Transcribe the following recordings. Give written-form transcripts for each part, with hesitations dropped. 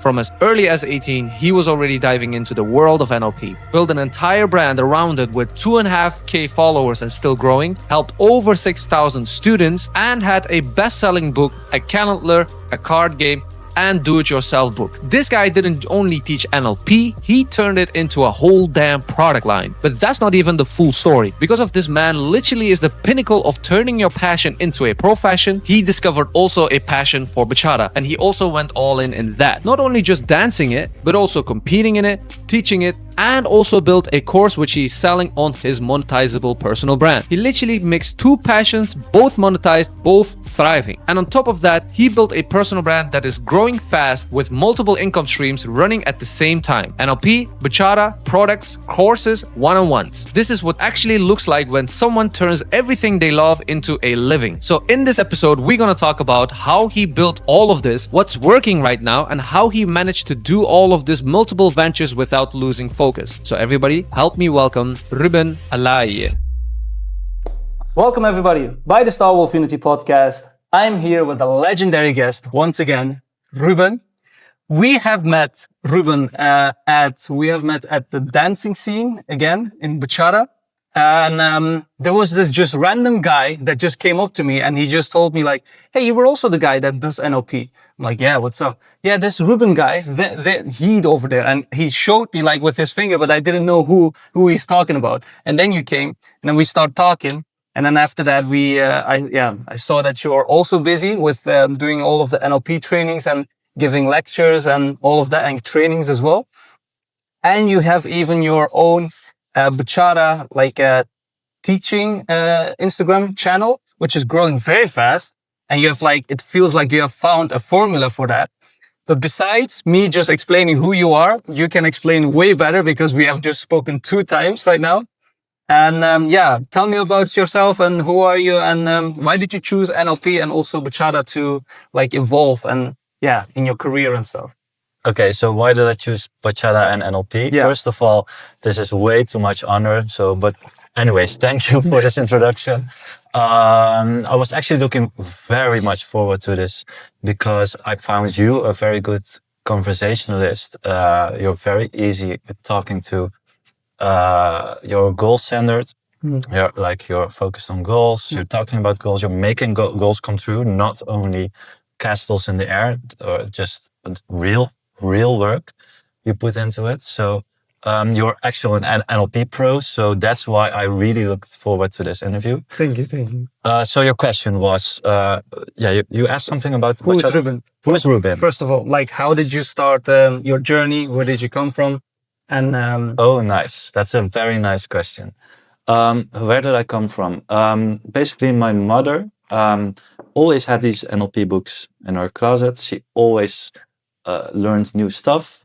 From as early as 18, he was already diving into the world of NLP, built an entire brand around it with 2.5K followers and still growing, helped over 6,000 students, and had a best-selling book, a calendar, a card game, and do-it-yourself book. This guy didn't only teach NLP, he turned it into a whole damn product line. But that's not even the full story. Because of this man literally is the pinnacle of turning your passion into a profession, he discovered also a passion for bachata, and he also went all in that. Not only just dancing it, but also competing in it, teaching it, and also built a course which he's selling on his monetizable personal brand. He literally mixed two passions, both monetized, both thriving. And on top of that, he built a personal brand that is growing fast with multiple income streams running at the same time. NLP, bachata, products, courses, one-on-ones. This is what actually looks like when someone turns everything they love into a living. So in this episode, we're gonna talk about how he built all of this, what's working right now, and how he managed to do all of this multiple ventures without losing focus. So everybody, help me welcome Rubin Alaie. Welcome everybody by the Star Wolf Unity podcast. I'm here with a legendary guest once again, Rubin. We have met Rubin at the dancing scene again in bachata. And there was this just random guy that just came up to me and he just told me like, hey, you were also the guy that does NLP. I'm like, yeah, what's up? Yeah, this Rubin guy, he'd over there. And he showed me like with his finger, but I didn't know who he's talking about. And then you came and then we started talking. And then after that, I saw that you are also busy with doing all of the NLP trainings and giving lectures and all of that and trainings as well. And you have even your own bachata, like teaching Instagram channel, which is growing very fast. And you have it feels like you have found a formula for that. But besides me just explaining who you are, you can explain way better because we have just spoken 2 times right now. And tell me about yourself and who are you and why did you choose NLP and also bachata to evolve and in your career and stuff? Okay, so why did I choose bachata and NLP? Yeah. First of all, this is way too much honor. But anyways, thank you for this introduction. I was actually looking very much forward to this because I found you a very good conversationalist. You're very easy with talking to. You're goal-centered. You're focused on goals. You're talking about goals. You're making goals come true, not only castles in the air or just real work you put into it. So you're actually an NLP pro. So that's why I really looked forward to this interview. Thank you. So your question was, you asked something about Who is Rubin? Who is Rubin? First of all, how did you start your journey? Where did you come from? And Oh, nice. That's a very nice question. Where did I come from? Basically, my mother always had these NLP books in her closet. She always learned new stuff,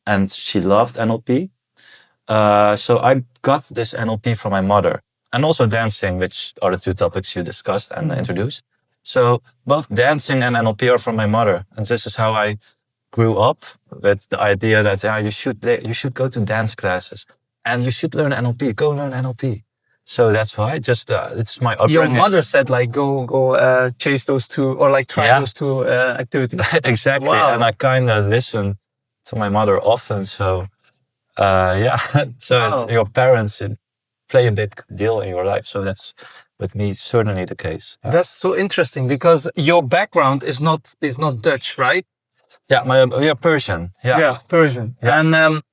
and she loved NLP. So I got this NLP from my mother, and also dancing, which are the 2 topics you discussed and introduced. So both dancing and NLP are from my mother, and this is how I grew up with the idea that you should go to dance classes and you should learn NLP. Go learn NLP. So that's why. It's my upbringing. your mother said go chase those 2 or try those 2 activities. Exactly. Wow. And I kind of listen to my mother often. So so your parents play a big deal in your life. So that's with me certainly the case. Yeah. That's so interesting because your background is not Dutch, right? Yeah, we are Persian. Yeah, Persian. Yeah. And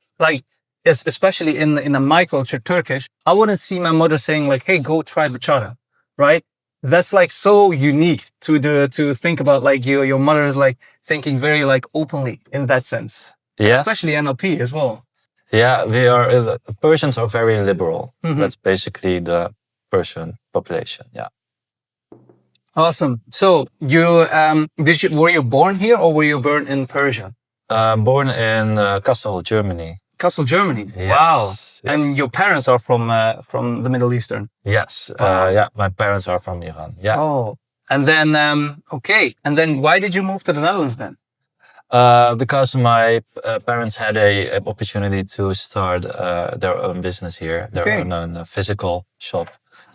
especially in my culture, Turkish, I wouldn't see my mother saying hey, go try bachata, right? That's so unique to think about. Your mother is thinking very openly in that sense. Yes. Especially NLP as well. Yeah, Persians are very liberal. Mm-hmm. That's basically the Persian population. Yeah. Awesome. So were you born here or were you born in Persia? Born in Kassel, Germany. Kassel, Germany. Yes, Wow. yes. And your parents are from the Middle Eastern. Yes. Wow. My parents are from Iran. Yeah. Oh. And then okay. And then why did you move to the Netherlands then? Because my parents had a opportunity to start their own business here, their own physical shop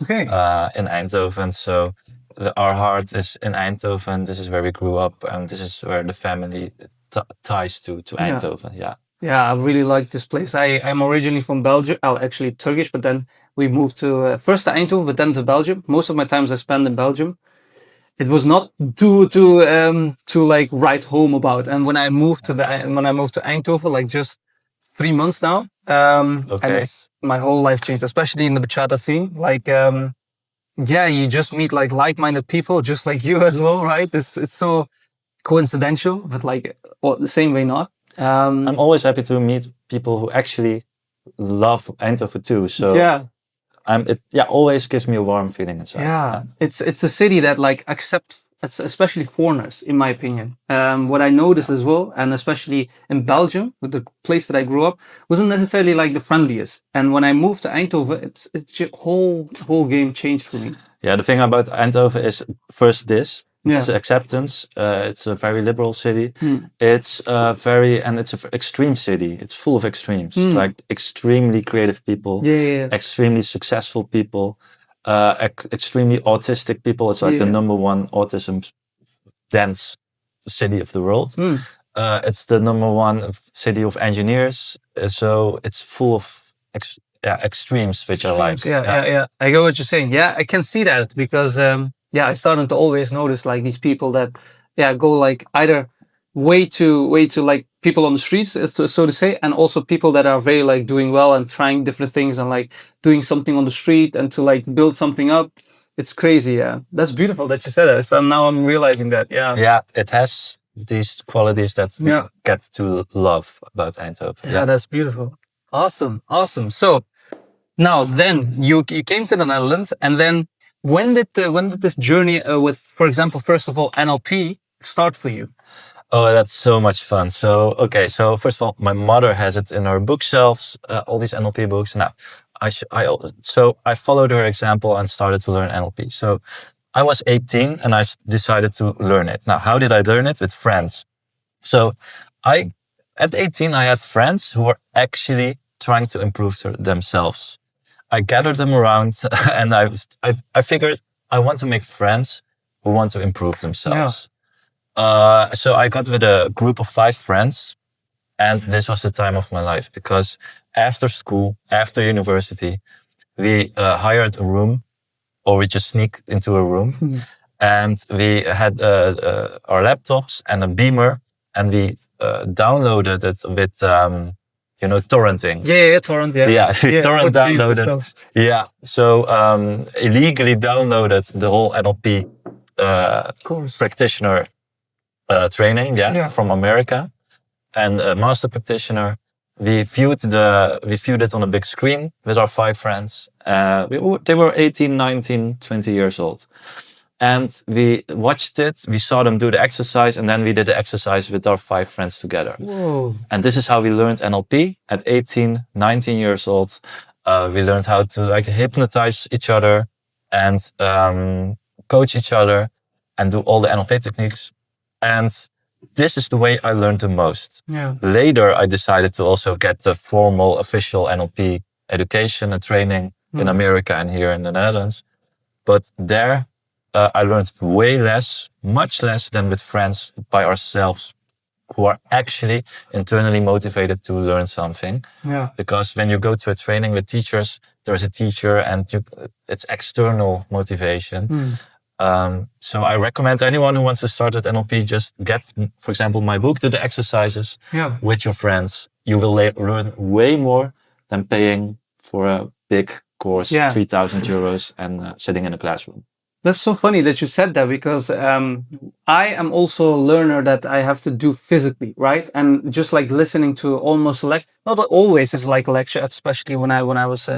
in Eindhoven. So our heart is in Eindhoven. This is where we grew up, and this is where the family ties to Eindhoven. Yeah, I really like this place. I'm originally from Belgium. Actually Turkish, but then we moved to first to Eindhoven, but then to Belgium. Most of my times I spend in Belgium. It was not to like write home about. And when I moved to Eindhoven, like just 3 months now, and it's my whole life changed, especially in the bachata scene. Like, you just meet like-minded people, just like you as well, right? It's so coincidental, but like the same way not. I'm always happy to meet people who actually love Eindhoven too. So it always gives me a warm feeling inside. Yeah, it's a city that like accepts, especially foreigners, in my opinion. What I noticed as well, and especially in Belgium, with the place that I grew up, wasn't necessarily like the friendliest. And when I moved to Eindhoven, it's just whole game changed for me. Yeah, the thing about Eindhoven is first this. It's acceptance. It's a very liberal city. It's it's an extreme city. It's full of extremes, like extremely creative people, extremely successful people, extremely autistic people. It's like the number one autism dense city of the world. It's the number one city of engineers. So it's full of extremes, which I like. Yeah. I get what you're saying. Yeah, I can see that because I started to always notice like these people that go like either way to like people on the streets, so to say, and also people that are very like doing well and trying different things and like doing something on the street and to like build something up. It's crazy. Yeah, that's beautiful that you said that. So now I'm realizing that. Yeah, it has these qualities that we get to love about Eindhoven. Yeah, that's beautiful. Awesome. So now then you came to the Netherlands, and then when did this journey with, for example, first of all, NLP start for you? Oh, that's so much fun. So first of all, my mother has it in her bookshelves, all these NLP books. Now, I followed her example and started to learn NLP. So I was 18 and I decided to learn it. Now, how did I learn it? With friends. So at 18, I had friends who were actually trying to improve themselves. I gathered them around and I figured I want to make friends who want to improve themselves. So I got with a group of 5 friends, and this was the time of my life because after school, after university, we hired a room, or we just sneaked into a room, and we had our laptops and a beamer, and we downloaded it with torrenting. Torrent. Torrent downloaded. So illegally downloaded the whole NLP practitioner training, from America, and a master practitioner. We viewed it on a big screen with our 5 friends. They were 18, 19, 20 years old. And we watched it, we saw them do the exercise, and then we did the exercise with our 5 friends together. Whoa. And this is how we learned NLP at 18, 19 years old. We learned how to like hypnotize each other and coach each other and do all the NLP techniques. And this is the way I learned the most. Later, I decided to also get the formal official NLP education and training in America and here in the Netherlands. But there, I learned way less, much less than with friends by ourselves who are actually internally motivated to learn something. Because when you go to a training with teachers, there's a teacher and it's external motivation. So I recommend anyone who wants to start at NLP, just get, for example, my book, do the exercises with your friends. You will learn way more than paying for a big course, 3,000 euros and sitting in a classroom. That's so funny that you said that because I am also a learner that I have to do physically, right? And just like listening to almost not always is like a lecture, especially when I was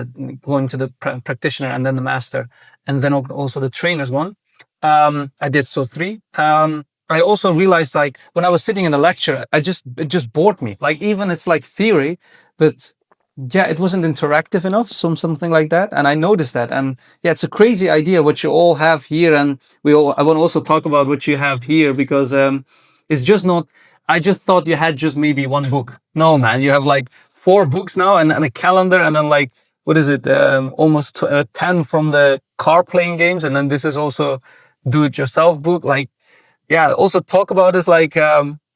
going to the practitioner and then the master and then also the trainer's one. I did 3. I also realized like when I was sitting in the lecture, it just bored me. Like even it's like theory, but it wasn't interactive enough, something like that. And I noticed that. And it's a crazy idea what you all have here. And I want to also talk about what you have here because it's just not, I just thought you had just maybe 1 book. No, man, you have like 4 books now and a calendar and then like, what is it? Almost 10 from the car playing games. And then this is also do-it-yourself book. Like, also talk about this like,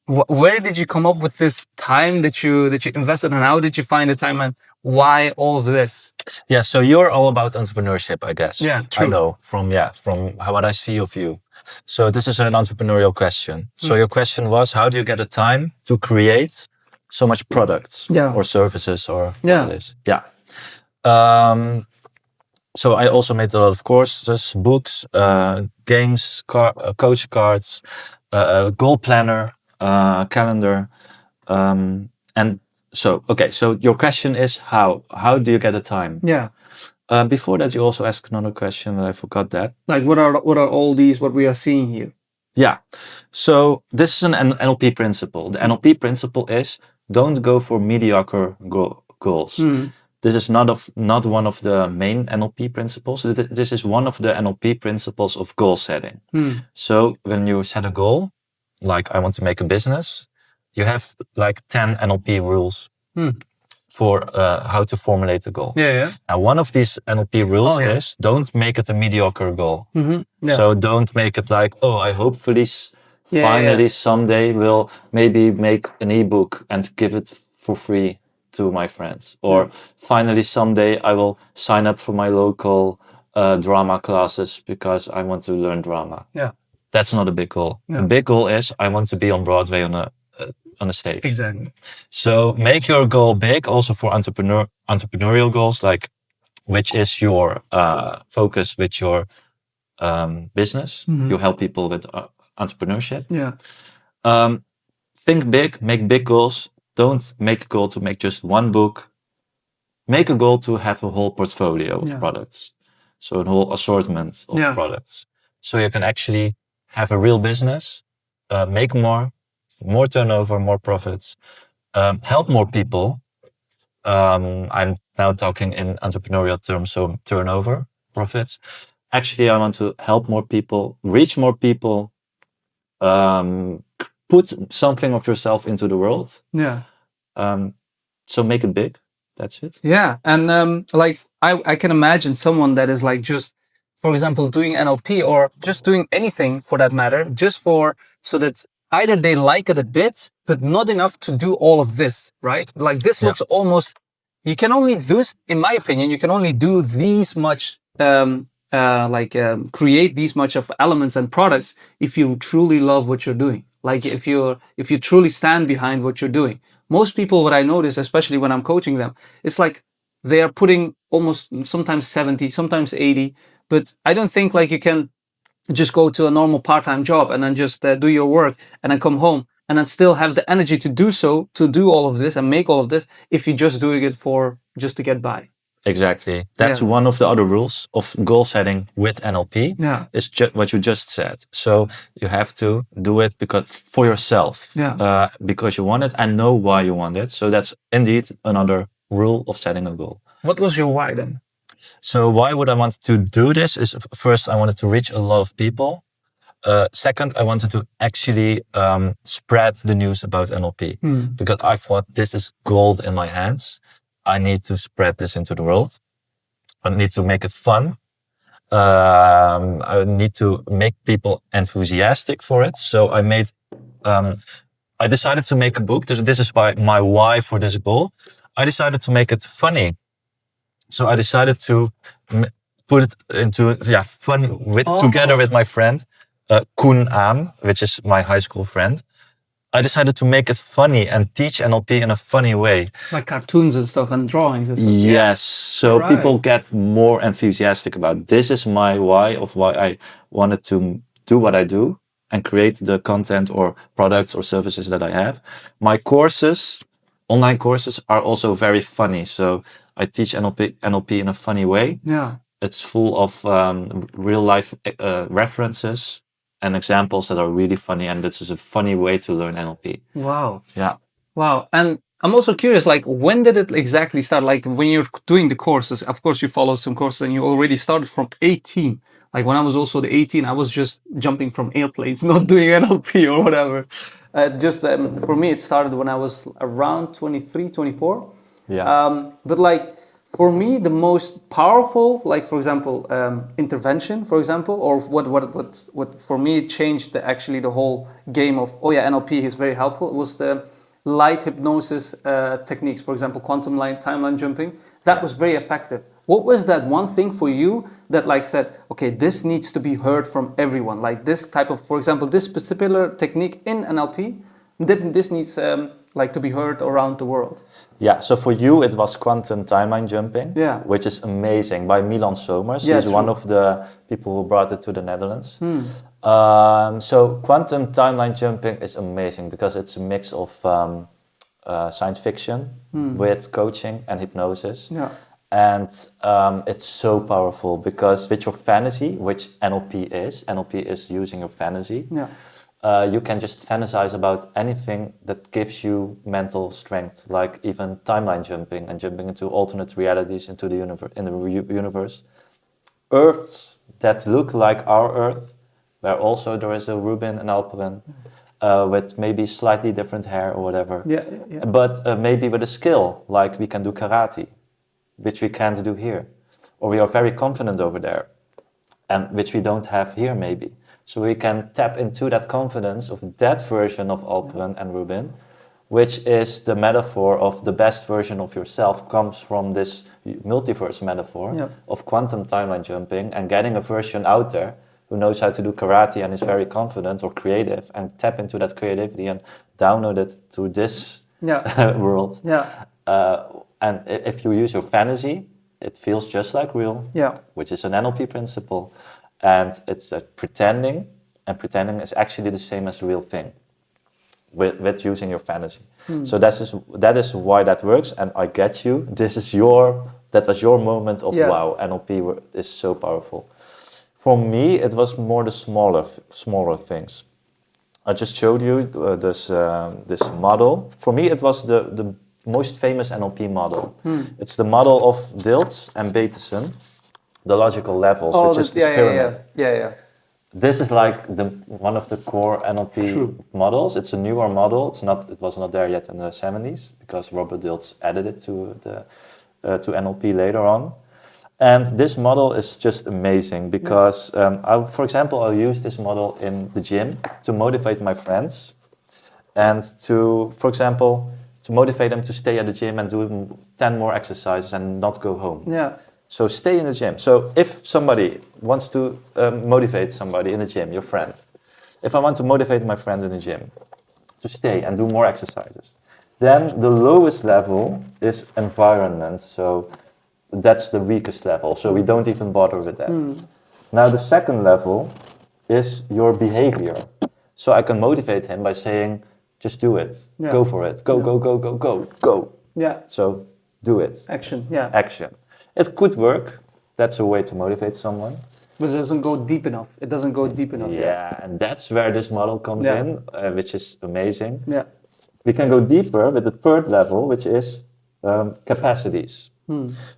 Where did you come up with this time that you invested, and how did you find the time, and why all of this? Yeah, so you're all about entrepreneurship, I guess. Yeah, true. I know from what I see of you. So this is an entrepreneurial question. So your question was, how do you get the time to create so much products or services or what it is? Yeah. So I also made a lot of courses, books, games, coach cards, goal planner, calendar, and so your question is how do you get the time? Yeah. Before that, you also asked another question, and I forgot that. Like, what are all these? What we are seeing here? Yeah. So this is an NLP principle. The NLP principle is don't go for mediocre goals. This is not one of the main NLP principles. This is one of the NLP principles of goal setting. So when you set a goal, like I want to make a business, you have like 10 NLP rules for how to formulate a goal. Now, one of these NLP rules is don't make it a mediocre goal. So don't make it like, I hopefully finally someday will maybe make an ebook and give it for free to my friends. Or finally someday I will sign up for my local drama classes because I want to learn drama. That's not a big goal. A big goal is I want to be on Broadway on a stage. Exactly. So make your goal big also for entrepreneurial goals, like which is your focus with your business. You help people with entrepreneurship. Think big, make big goals. Don't make a goal to make just one book. Make a goal to have a whole portfolio of products. So a whole assortment of products. So you can actually have a real business, make more turnover, more profits, help more people. I'm now talking in entrepreneurial terms, so turnover, profits. Actually, I want to help more people, reach more people, put something of yourself into the world. So make it big. That's it. Yeah. And like I can imagine someone that is like just, for example, doing NLP or just doing anything for that matter, just so that either they like it a bit, but not enough to do all of this, right? Like this looks almost, you can only do, in my opinion, you can only do these much, create these much of elements and products if you truly love what you're doing. Like if you truly stand behind what you're doing. Most people, what I notice, especially when I'm coaching them, it's like they are putting almost sometimes 70, sometimes 80, but I don't think like you can just go to a normal part-time job and then just do your work and then come home and then still have the energy to do all of this and make all of this if you're just doing it just to get by. Exactly. That's one of the other rules of goal setting with NLP. Is what you just said. So you have to do it for yourself, because you want it and know why you want it. So that's indeed another rule of setting a goal. What was your why then? So why would I want to do this is, first, I wanted to reach a lot of people. Second, I wanted to actually spread the news about NLP because I thought this is gold in my hands. I need to spread this into the world. I need to make it fun. I need to make people enthusiastic for it. So I decided to make a book. This is my why for this goal. I decided to make it funny. So I decided to put it into fun together with my friend Koen Aan, which is my high school friend. I decided to make it funny and teach NLP in a funny way. Like cartoons and stuff and drawings and stuff. Yes, so people get more enthusiastic about it. This is my why of why I wanted to do what I do and create the content or products or services that I have. My courses, online courses, are also very funny. So I teach NLP in a funny way. It's full of real life references and examples that are really funny, and this is a funny way to learn NLP. Wow. Yeah. Wow. And I'm also curious, like, when did it exactly start? Like, when you're doing the courses, of course, you followed some courses and you already started from 18. Like, when I was also the 18, I was just jumping from airplanes, not doing NLP or whatever. For me, it started when I was around 23, 24. Yeah. But like, For me, the most powerful, like for example, intervention, for example, or what for me changed actually the whole game of, oh yeah, NLP is very helpful, was the light hypnosis techniques, for example, quantum timeline jumping. That was very effective. What was that one thing for you that like said, okay, this needs to be heard from everyone? Like this type of, for example, this particular technique in NLP, this needs like to be heard around the world. Yeah, so for you it was quantum timeline jumping, Yeah. which is amazing, by Milan Somers. Yeah, He's true. one of the people who brought it to the Netherlands. So quantum timeline jumping is amazing because it's a mix of science fiction with coaching and hypnosis. Yeah. And it's so powerful because with your fantasy, which NLP is using your fantasy, you can just fantasize about anything that gives you mental strength, like even timeline jumping and jumping into alternate realities into the universe. Earths that look like our Earth, where also there is a Rubin and Alperen, with maybe slightly different hair or whatever. But maybe with a skill, like we can do karate, which we can't do here. Or we are very confident over there, and which we don't have here maybe. So we can tap into that confidence of that version of Alperen and Rubin, which is the metaphor of the best version of yourself, comes from this multiverse metaphor of quantum timeline jumping and getting a version out there who knows how to do karate and is very confident or creative, and tap into that creativity and download it to this world. And if you use your fantasy, it feels just like real, which is an NLP principle. And it's pretending, and pretending is actually the same as the real thing with using your fantasy. So that is why that works, and I get you. That was your moment of wow, NLP is so powerful. For me, it was more the smaller things. I just showed you this model. For me, it was the most famous NLP model. It's the model of Dilts and Bateson, the logical levels, which is this pyramid. This is like one of the core NLP models. It's a newer model. It was not there yet in the 70s because Robert Dilts added it to NLP later on. And this model is just amazing because, for example, I'll use this model in the gym to motivate my friends and to motivate them to stay at the gym and do 10 more exercises and not go home. So stay in the gym. So if somebody wants to motivate somebody in the gym, your friend, if I want to motivate my friend in the gym to stay and do more exercises, then the lowest level is environment. So that's the weakest level. So we don't even bother with that. Now the second level is your behavior. So I can motivate him by saying, just do it. Go for it. Go. So do it. Action. Action. It could work. That's a way to motivate someone. But it doesn't go deep enough. Yeah, and that's where this model comes in, which is amazing. We can go deeper with the third level, which is capacities.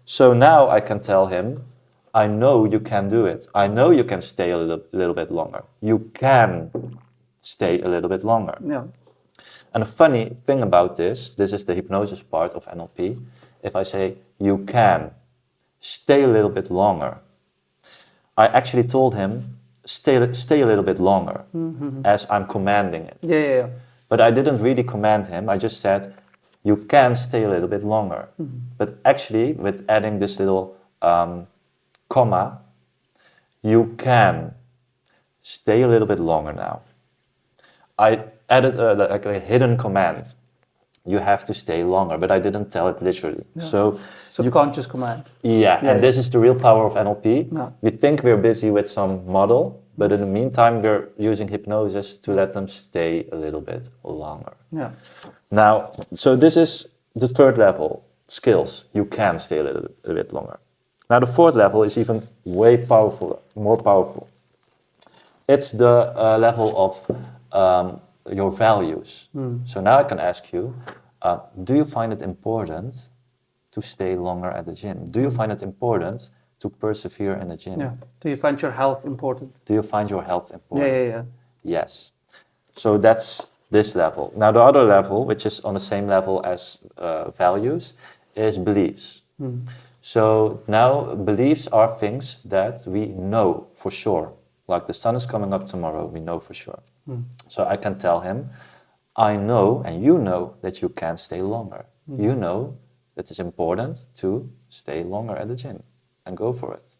So now I can tell him, I know you can do it. I know you can stay a little bit longer. You can stay a little bit longer. And the funny thing about this is the hypnosis part of NLP. If I say, you can stay a little bit longer, I actually told him, stay a little bit longer, as I'm commanding it. But I didn't really command him. I just said, you can stay a little bit longer. But actually, with adding this little comma, you can stay a little bit longer now. I added a hidden command. You have to stay longer, but I didn't tell it literally. So subconscious command. And this is the real power of NLP. We think we're busy with some model, but in the meantime, we're using hypnosis to let them stay a little bit longer. Now, so this is the third level, skills. You can stay a little bit longer. Now, the fourth level is even way more powerful. It's the level of your values. So now I can ask you, do you find it important to stay longer at the gym? Do you find it important to persevere in the gym? Do you find your health important? Yes. So that's this level. Now the other level, which is on the same level as values, is beliefs. So now beliefs are things that we know for sure. Like the sun is coming up tomorrow, we know for sure. So I can tell him, I know and you know that you can't stay longer. You know that it's important to stay longer at the gym and go for it.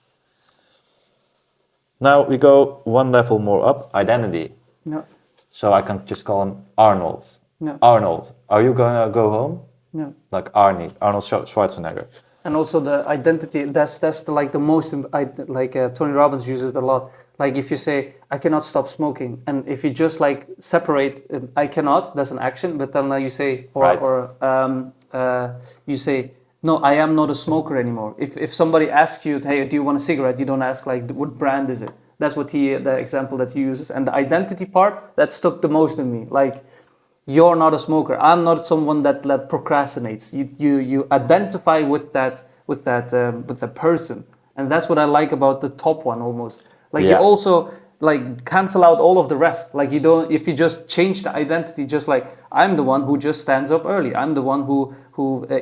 Now we go one level more up, identity. Yeah. So I can just call him Arnold. Yeah. Arnold, are you gonna go home? Yeah. Like Arnold Schwarzenegger. And also the identity, that's the most, Tony Robbins uses it a lot. Like if you say, I cannot stop smoking, and if you just like separate, I cannot, that's an action, but then you say, you say, no, I am not a smoker anymore. If somebody asks you, hey, do you want a cigarette? You don't ask like, what brand is it? That's what the example that he uses. And the identity part, that stuck the most in me. Like, you're not a smoker. I'm not someone that procrastinates. You identify with that person, and that's what I like about the top one almost. Like you also like cancel out all of the rest. Like you don't, if you just change the identity, just like I'm the one who just stands up early. I'm the one who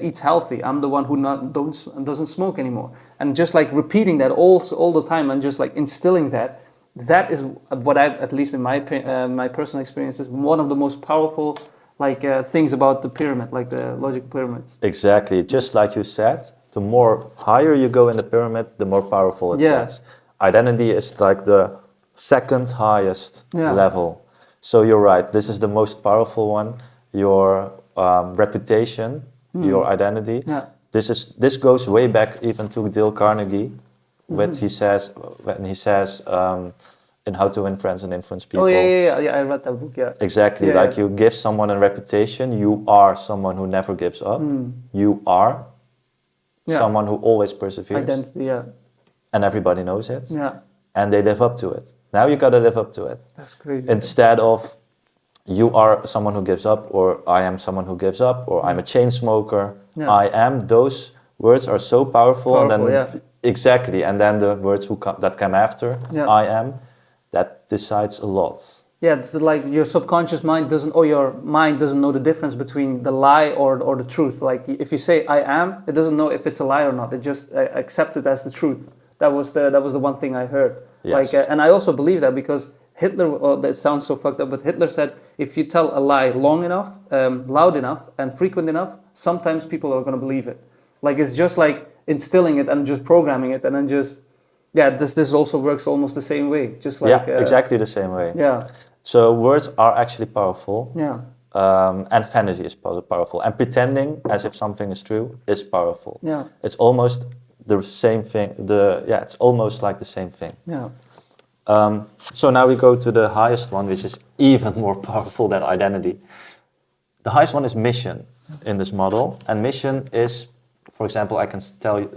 eats healthy. I'm the one who doesn't smoke anymore. And just like repeating that all the time and just like instilling that. That is what I, at least in my personal experience, is one of the most powerful things about the pyramid, like the logic pyramids. Exactly, just like you said, the more higher you go in the pyramid, the more powerful it gets. Identity is like the second highest level. So you're right, this is the most powerful one. Your reputation, your identity. Yeah. This goes way back even to Dale Carnegie. When he says in How to Win Friends and Influence People. Oh yeah, I read that book. Yeah. Exactly, you give someone a reputation. You are someone who never gives up. You are someone who always perseveres. Identity, yeah. And everybody knows it. Yeah. And they live up to it. Now you gotta live up to it. That's crazy. Instead of you are someone who gives up, or I am someone who gives up, or I'm a chain smoker. Yeah. I am. Those words are so powerful and then. Exactly, and then the words that come after, I am, that decides a lot. Yeah, it's like your subconscious mind doesn't, or your mind doesn't know the difference between the lie or the truth. Like if you say I am, it doesn't know if it's a lie or not. It just accepts it as the truth. That was the one thing I heard. Yes. And I also believe that because Hitler, that sounds so fucked up, but Hitler said if you tell a lie long enough, loud enough, and frequent enough, sometimes people are going to believe it. Like it's just like instilling it and just programming it, and then just this also works almost the same way, just like exactly the same way. Yeah. So words are actually powerful. Yeah. And fantasy is powerful, and pretending as if something is true is powerful. Yeah. It's almost the same thing. It's almost like the same thing. Yeah. So now we go to the highest one, which is even more powerful than identity. The highest one is mission in this model, and mission is. For example, I can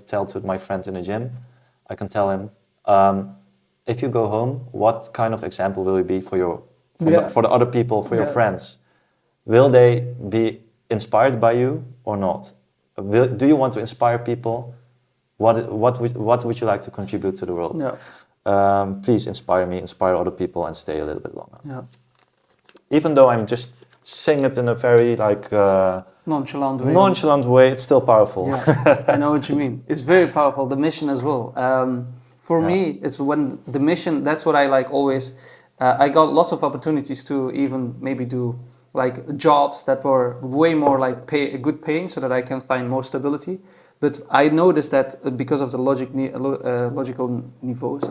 tell to my friend in the gym, I can tell him, if you go home, what kind of example will you be for the other people, for your friends? Will they be inspired by you or not? Do you want to inspire people? What would you like to contribute to the world? Yeah. Please inspire me, inspire other people, and stay a little bit longer. Yeah. Even though I'm just saying it in a very nonchalant way, it's still powerful. Yeah, I know what you mean. It's very powerful, the mission as well. For me, it's when the mission, that's what I like always. I got lots of opportunities to even maybe do like jobs that were way more like good paying so that I can find more stability. But I noticed that because of the logical niveaus,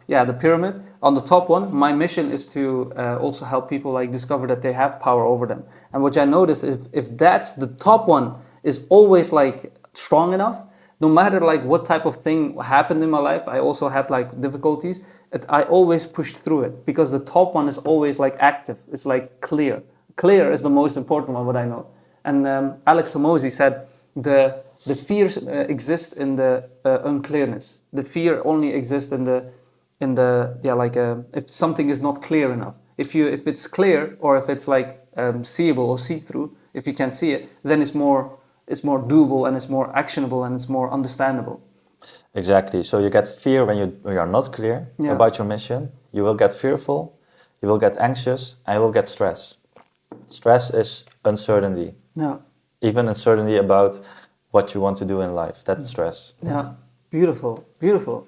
the pyramid, on the top one, my mission is to also help people like discover that they have power over them. And what I noticed is if that's the top one is always like strong enough, no matter like what type of thing happened in my life, I also had like difficulties, I always pushed through it because the top one is always like active. It's like clear. Clear is the most important one, what I know. And Alex Hormozi said the fear exists in the unclearness. The fear only exists if something is not clear enough. If it's clear, or if it's like seeable or see-through, if you can see it, then it's more doable and it's more actionable and it's more understandable. Exactly. So you get fear when you are not clear about your mission. You will get fearful, you will get anxious, and you will get stress. Stress is uncertainty. Yeah. Even uncertainty about what you want to do in life. That's stress. Yeah, beautiful, beautiful.